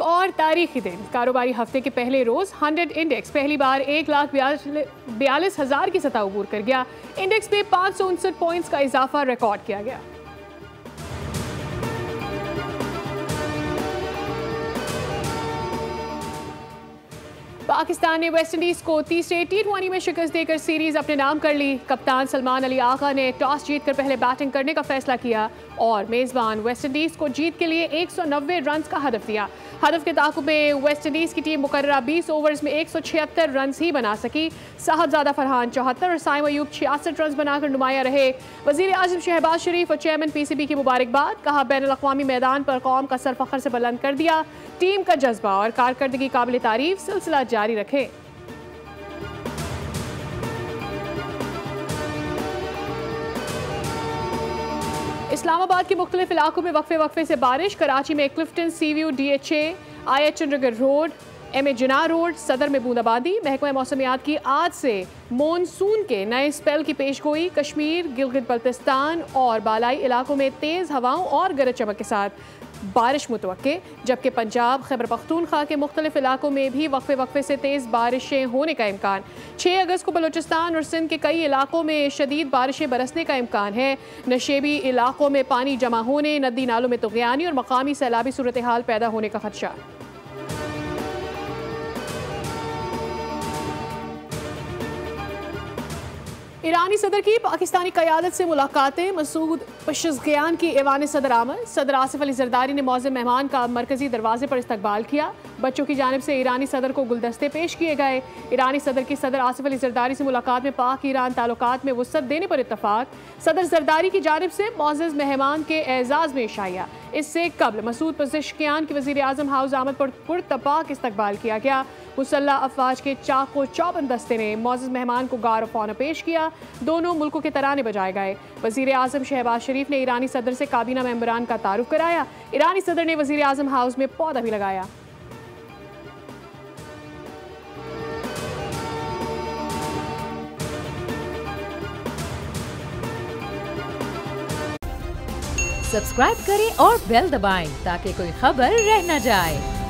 एक और तारीखी दिन, कारोबारी हफ्ते के पहले रोज 100 इंडेक्स पहली बार 1,42,000 की सतह अबूर कर गया। इंडेक्स में 559 पॉइंट्स का इजाफा रिकॉर्ड किया गया। पाकिस्तान ने वेस्टइंडीज को तीसरे T20 में शिकस्त देकर सीरीज अपने नाम कर ली। कप्तान सलमान अली आगा ने टॉस जीतकर पहले बैटिंग करने का फैसला किया और मेजबान वेस्टइंडीज को जीत के लिए 190 रन का हदफ दिया। हदफ के ताकुब में वेस्टइंडीज की टीम मुकर्ररा 20 ओवर्स में 176 रन ही बना सकी। साहबजादा फरहान 74 और साइम अयूब 66 रन बनाकर नुमाया रहे। वजीर आजम शहबाज शरीफ और चेयरमैन PCB की मुबारकबाद, कहा बैनुल-अक़वामी मैदान पर कौम का सर फख्र से बुलंद कर दिया। टीम का जज्बा और कारकर्दगी काबिल तारीफ, सिलसिला जारी रखें। इस्लामाबाद के मुख्तलिफ इलाकों में वक्फे से बारिश। कराची में Clifton, Seaview, DHA, IH Chandranagar road, MA Jinnah road, Saddar में बूंदाबांदी। महकमा मौसमियात की आज से मॉनसून के नए स्पेल की पेशगोई। कश्मीर, गिलगित बल्तिस्तान और बालाई इलाकों में तेज़ हवाओं और गरज चमक के साथ बारिश मुतवक्के, जबकि पंजाब, खैबर पख्तूनख्वा के मुख्तलिफ इलाकों में भी वक्फे से तेज़ बारिशें होने का इम्कान। 6 अगस्त को बलूचिस्तान और सिंध के कई इलाकों में शदीद बारिशें बरसने का इम्कान है। नशेबी इलाकों में पानी जमा होने, नदी नालों में तुग़यानी और मकामी सैलाबी सूरत हाल पैदा होने का खदशा। ईरानी सदर की पाकिस्तानी क़यादत से मुलाकातें। मसूद पेशेज़गियान की ऐवान सदर आमद। सदर आसिफ अली ज़रदारी ने मौज़िम मेहमान का मरकज़ी दरवाजे पर इस्तकबाल किया। बच्चों की जानिब से ईरानी सदर को गुलदस्ते पेश किए गए। ईरानी सदर की सदर आसिफ अली ज़रदारी से मुलाकात में पाक ईरान ताल्लुकात में वुसअत देने पर इत्तफाक। सदर ज़रदारी की जानिब से मौज़िज़ मेहमान के एजाज़ में इशाया। इससे कबल मसूद पेशेज़गियान की वज़ीर आज़म हाउस आमद पर पुरतपाक इस्तकबाल किया गया। मुसल्लह अफवाज के चाको चौबंद दस्ते ने मौजूद मेहमान को गार्ड ऑफ ऑनर पेश किया। दोनों मुल्कों के तराने बजाए गए। वज़ीर आज़म शहबाज शरीफ ने ईरानी सदर से काबीना मेंबरान का तारुफ कराया। ईरानी सदर ने वज़ीर आज़म हाउस में पौधा भी लगाया। सब्सक्राइब करें और बेल दबाएं ताकि कोई खबर रह न जाए।